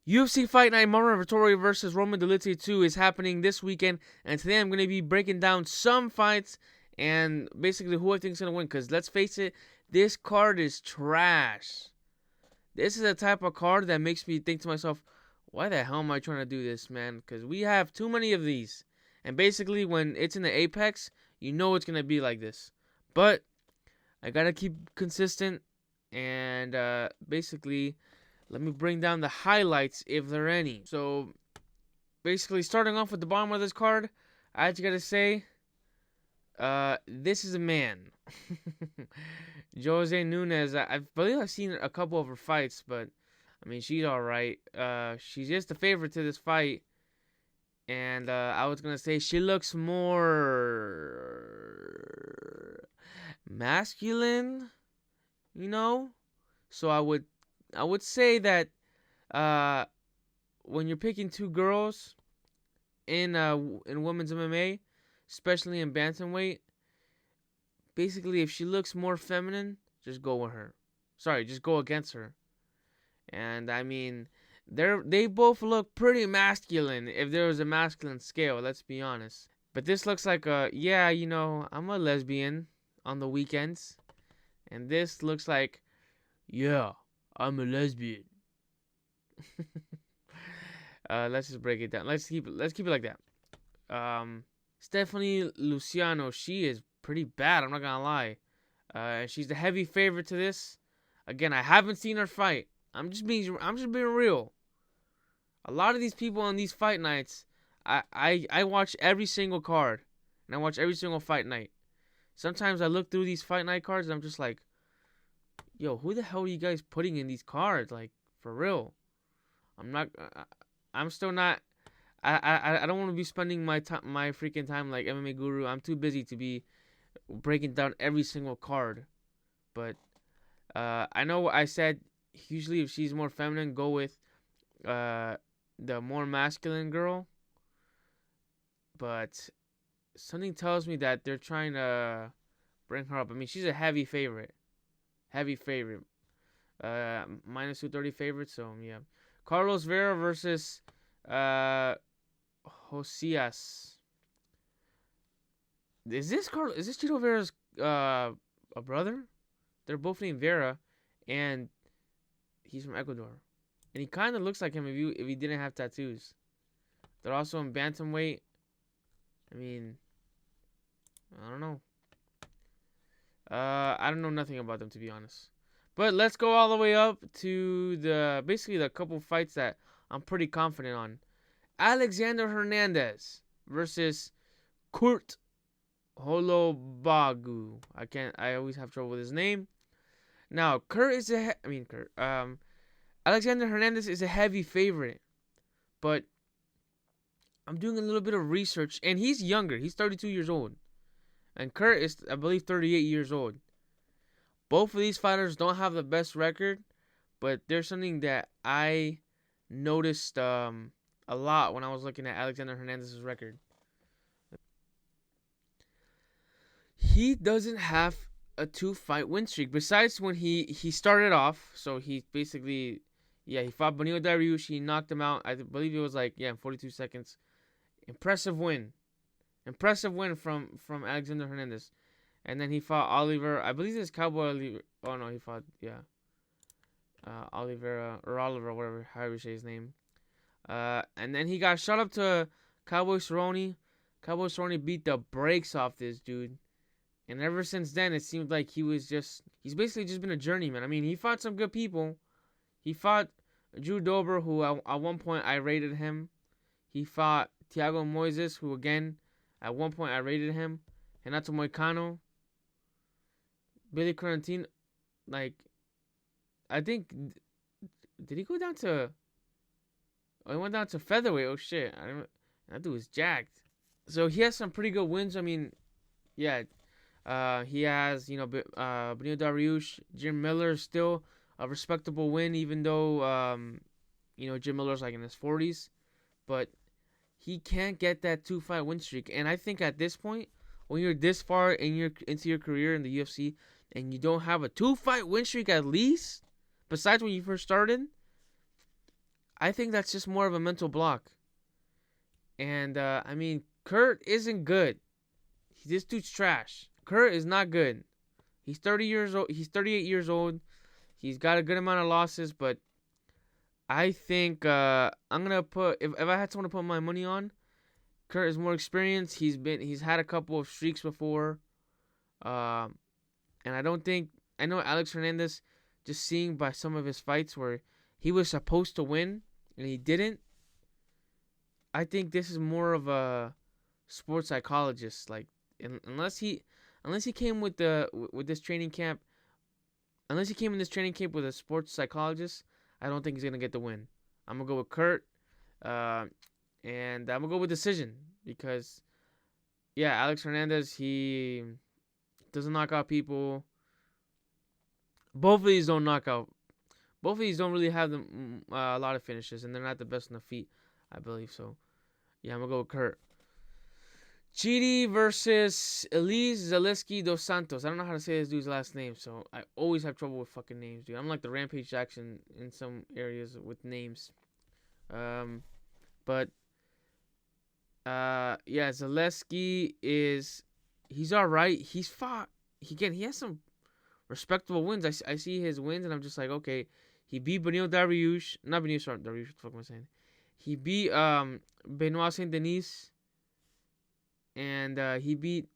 UFC Fight Night Marlon Vettori versus Roman Dolidze 2 is happening this weekend, and today I'm going to be breaking down some fights and basically who I think is going to win, because let's face it, this card is trash. This is a type of card that makes me think to myself, why the hell am I trying to do this, man? Because we have too many of these. And basically, when it's in the apex, you know it's going to be like this. But I got to keep consistent, and basically, let me bring down the highlights, if there are any. So, basically, starting off with the bottom of this card, I just got to say, this is a man. Jose Nunes, I believe I've seen a couple of her fights, but I mean, she's alright. She's just the favorite to this fight. And I was gonna say she looks more masculine, you know? So I would say that when you're picking two girls in women's MMA, especially in bantamweight, basically, if she looks more feminine, just go with her. Sorry, just go against her. And I mean, they both look pretty masculine if there was a masculine scale, let's be honest. But this looks like yeah, you know, I'm a lesbian on the weekends. And this looks like, yeah, I'm a lesbian. Let's just break it down. Let's keep it like that. Stephanie Luciano, she is pretty bad, I'm not gonna lie. She's the heavy favorite to this. Again, I haven't seen her fight. I'm just being real. A lot of these people on these fight nights, I watch every single card, and I watch every single fight night. Sometimes I look through these fight night cards and I'm just like, yo, who the hell are you guys putting in these cards? Like, for real. I'm still not. I don't want to be spending my freaking time like MMA Guru. I'm too busy to be breaking down every single card. But I know what I said. Usually, if she's more feminine, go with the more masculine girl. But something tells me that they're trying to bring her up. I mean, she's a heavy favorite. Heavy favorite. Minus 230 favorite. So yeah, Carlos Vera versus Josias. Is this Chito Vera's a brother? They're both named Vera, and he's from Ecuador, and he kind of looks like him if he didn't have tattoos. They're also in bantamweight. I mean, I don't know. I don't know nothing about them, to be honest. But let's go all the way up to basically the couple fights that I'm pretty confident on. Alexander Hernandez versus Kurt Holobagu. I always have trouble with his name. Now, Alexander Hernandez is a heavy favorite, but I'm doing a little bit of research, and he's younger. He's 32 years old, and Kurt is, I believe, 38 years old. Both of these fighters don't have the best record, but there's something that I noticed a lot when I was looking at Alexander Hernandez's record. He doesn't have a 2-fight win streak. Besides when he started off, so he basically, he fought Benio Dariush. He knocked him out. I believe it was in 42 seconds. Impressive win from Alexander Hernandez. And then he fought Oliver. I believe it's Cowboy Oliver. Oh no, he fought Oliveira or Oliver, whatever, however you say his name. And then he got shot up to Cowboy Cerrone. Cowboy Cerrone beat the brakes off this dude. And ever since then, it seemed like he's basically just been a journeyman. I mean, he fought some good people. He fought Drew Dober, who at one point I rated him. He fought Thiago Moises, who again, at one point I rated him. Renato Moicano. Billy Quarantine, I think, did he go down to, he went down to featherweight. Oh shit, that dude was jacked. So he has some pretty good wins. I mean, yeah, he has, Benio Dariush. Jim Miller still a respectable win, even though, Jim Miller's in his 40s. But he can't get that 2-fight win streak. And I think at this point, when you're this far into your career in the UFC, and you don't have a 2-fight win streak at least, besides when you first started, I think that's just more of a mental block. And I mean, Kurt isn't good. This dude's trash. Kurt is not good. He's 30 years old. He's 38 years old. He's got a good amount of losses, but I think I'm gonna put if I had someone to put my money on, Kurt is more experienced. He's had a couple of streaks before, um, and I know Alex Hernandez. Just seeing by some of his fights where he was supposed to win and he didn't. I think this is more of a sports psychologist. Like unless he came with this training camp, unless he came in this training camp with a sports psychologist, I don't think he's gonna get the win. I'm gonna go with Kurt, and I'm gonna go with decision because, yeah, Alex Hernandez, he doesn't knock out people. Both of these don't knock out. Both of these don't really have a lot of finishes, and they're not the best on the feet, I believe. So, yeah, I'm gonna go with Kurt. Chidi versus Elise Zaleski dos Santos. I don't know how to say this dude's last name, so I always have trouble with fucking names, dude. I'm like the Rampage Jackson in some areas with names. But yeah, Zaleski he's all right. He's fought. He has some respectable wins. I see his wins, and I'm just like, okay, he beat Benil Dariush. Not Benil, sorry, Dariush. What the fuck am I saying? He beat Benoit Saint Denis. And he beat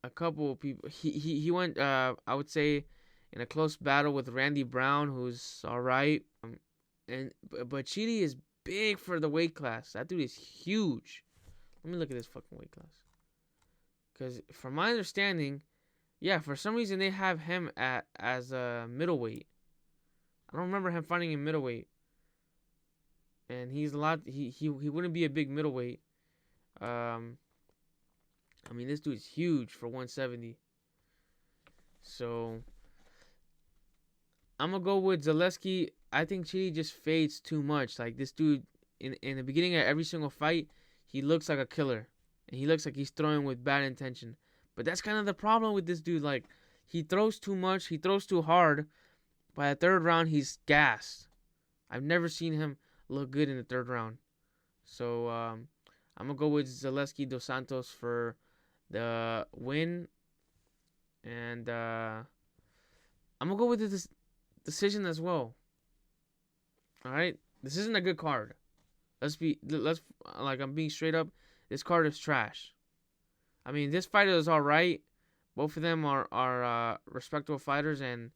a couple of people. He went, I would say, in a close battle with Randy Brown, who's all right. But Chidi is big for the weight class. That dude is huge. Let me look at this fucking weight class. Because from my understanding, yeah, for some reason they have him as a middleweight. I don't remember him fighting in middleweight. And he's a lot. He wouldn't be a big middleweight. I mean, this dude's huge for 170. So, I'm going to go with Zaleski. I think Chidi just fades too much. Like, this dude, in the beginning of every single fight, he looks like a killer. And he looks like he's throwing with bad intention. But that's kind of the problem with this dude. Like, he throws too much. He throws too hard. By the third round, he's gassed. I've never seen him look good in the third round. So, I'm going to go with Zaleski dos Santos for the win, and I'm gonna go with this decision as well. All right, this isn't a good card. Let's like, I'm being straight up. This card is trash. I mean, this fighter is all right. Both of them are respectable fighters, and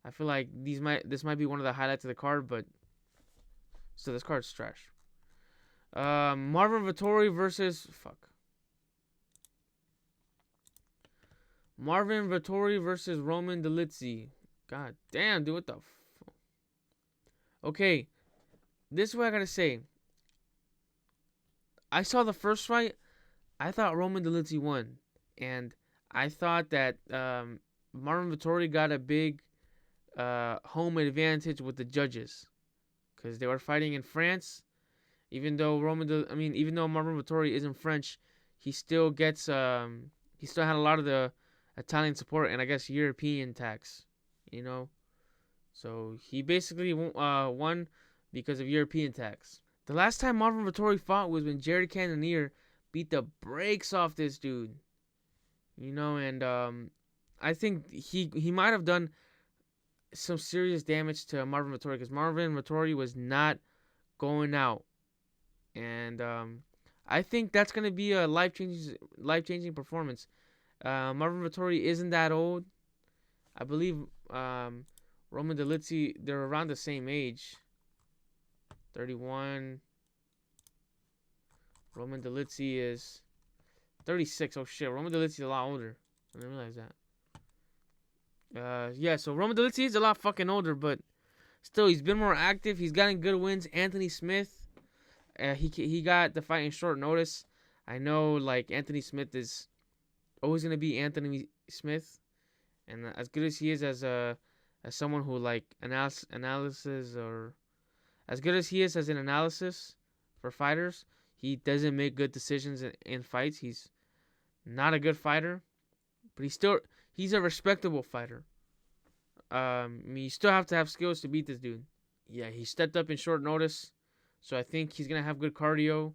I feel like this might be one of the highlights of the card. But still, this card's trash. Marvin Vettori versus Marvin Vettori versus Roman Dolidze. God damn, dude, what the Okay, this is what I gotta say. I saw the first fight. I thought Roman Dolidze won. And I thought that Marvin Vettori got a big home advantage with the judges. Because they were fighting in France. Even though even though Marvin Vettori isn't French, he still gets he still had a lot of the Italian support and I guess European tax, you know. So he basically won because of European tax. The last time Marvin Vettori fought was when Jared Cannonier beat the brakes off this dude, you know. And I think he might have done some serious damage to Marvin Vettori because Marvin Vettori was not going out. And I think that's gonna be a life changing performance. Marvin Vettori isn't that old. I believe Roman Dolidze, they're around the same age. 31. Roman Dolidze is 36. Oh shit, Roman Dolidze is a lot older. I didn't realize that. Yeah, so Roman Dolidze is a lot fucking older, but still, he's been more active. He's gotten good wins. Anthony Smith, he got the fight in short notice. I know, like, Anthony Smith is always gonna be Anthony Smith, and as good as he is as someone who like analysis, or as good as he is as an analysis for fighters, he doesn't make good decisions in fights. He's not a good fighter, but he's a respectable fighter. I mean, you still have to have skills to beat this dude. Yeah, he stepped up in short notice. So I think he's gonna have good cardio,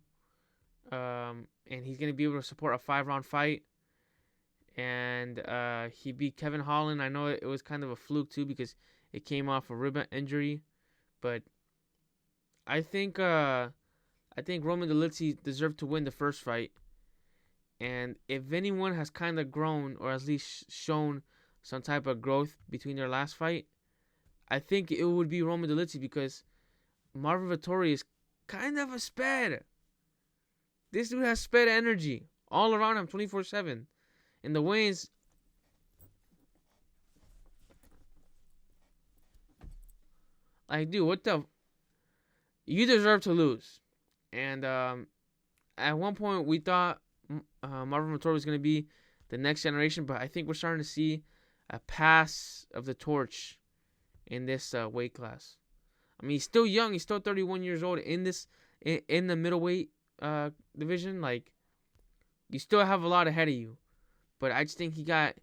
and he's gonna be able to support a 5-round fight. And he beat Kevin Holland. I know it was kind of a fluke too because it came off a rib injury, but I think Roman Dolidze deserved to win the first fight. And if anyone has kind of grown or at least shown some type of growth between their last fight, I think it would be Roman Dolidze because Marvin Vettori is kind of a sped. This dude has sped energy all around him 24/7. In the weigh-ins, like, dude, what the? You deserve to lose. And at one point, we thought Marvin Vettori was going to be the next generation, but I think we're starting to see a pass of the torch in this weight class. I mean, he's still young. He's still 31 years old in the middleweight division. Like, you still have a lot ahead of you. But I just think he got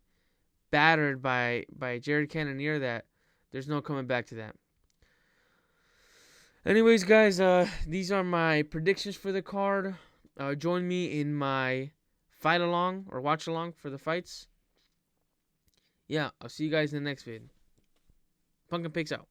battered by Jared Cannonier that there's no coming back to that. Anyways, guys, these are my predictions for the card. Join me in my fight along or watch along for the fights. Yeah, I'll see you guys in the next vid. Pumpkin Pigs out.